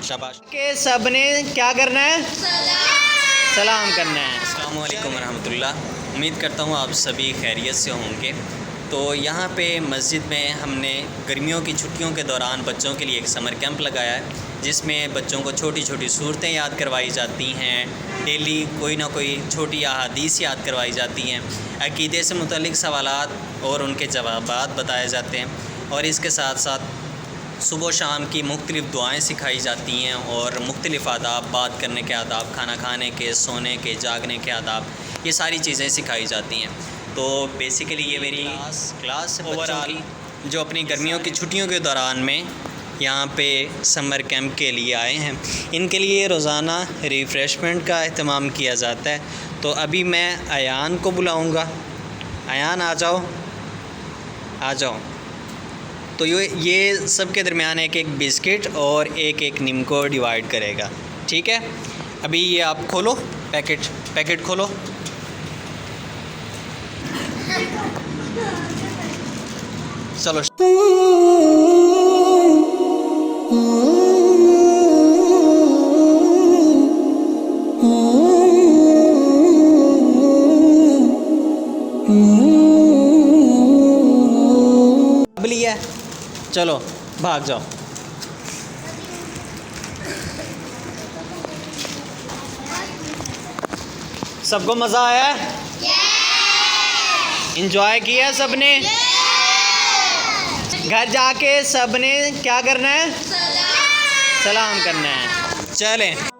शाबाश। के सब ने क्या करना है? सलाम करना है। अस्सलामु अलैकुम रहमतुल्लाह। उम्मीद करता हूँ आप सभी खैरियत से होंगे। तो यहाँ पे मस्जिद में हमने गर्मियों की छुट्टियों के दौरान बच्चों के लिए एक समर कैंप लगाया है, जिसमें बच्चों को छोटी छोटी सूरतें याद करवाई जाती हैं। डेली कोई ना कोई छोटी अहादीस याद करवाई जाती हैं। अक़ीदे से मुतल्लिक़ सवालात और उनके जवाबात बताए जाते हैं। और इसके साथ साथ सुबह शाम की मुख्तलिफ़ दुआएं सिखाई जाती हैं और मुख्तलिफ़ आदाब, बात करने के आदाब, खाना खाने के, सोने के, जागने के आदाब, ये सारी चीज़ें सिखाई जाती हैं। तो बेसिकली ये मेरी क्लास ओवरऑल जो अपनी गर्मियों की छुट्टियों के दौरान में यहाँ पे समर कैंप के लिए आए हैं, इनके लिए रोज़ाना रिफ़्रेशमेंट का अहतमाम किया जाता है। तो अभी मैं अयान को बुलाऊँगा। अयान आ जाओ, आ जाओ। तो ये सब के दरमियान एक एक बिस्किट और एक एक निम्को डिवाइड करेगा, ठीक है। अभी ये आप खोलो पैकेट खोलो। चलो अब लिया, चलो भाग जाओ। सबको मज़ा आया? इंजॉय किया सबने? घर जाके सबने क्या करना है? सलाम करना है। चलें।